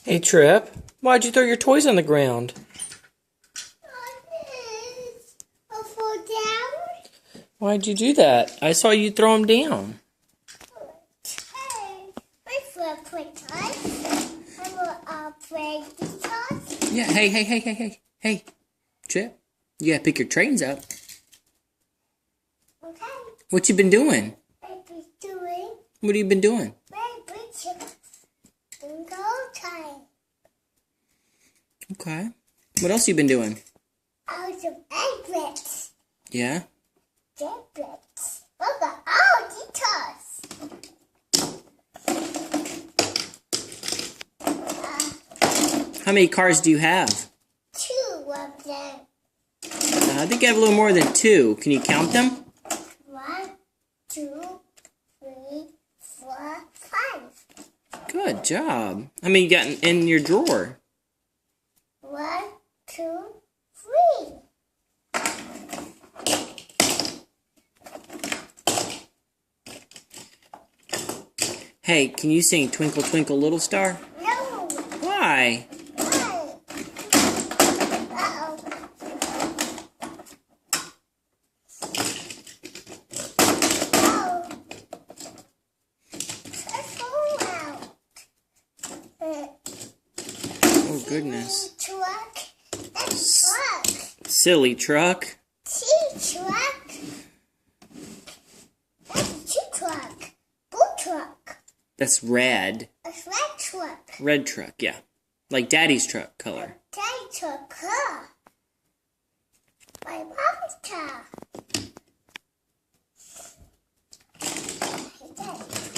Hey, Tripp, why'd you throw your toys on the ground? Why'd you do that? I saw you throw them down. Yeah, hey, Tripp, you gotta pick your trains up. Okay. What you been doing? What have you been doing? Okay. What else you been doing? Some egglets. Yeah? Egglets. Look at all the How many cars do you have? 2 of them. I think I have a little more than 2. Can you count them? 1, 2, 3, 4, 5. Good job. How many you got in your drawer? 1, 2, 3. Hey, can you sing Twinkle Twinkle Little Star? No. Why? Uh-oh. Oh. Let's go out. Oh, goodness. Truck. That's truck. Silly truck. Truck. That's truck. Blue truck. That's red. A red truck. Red truck, yeah. Like Daddy's truck color. Daddy truck, huh? My mom's car. Hey, Daddy.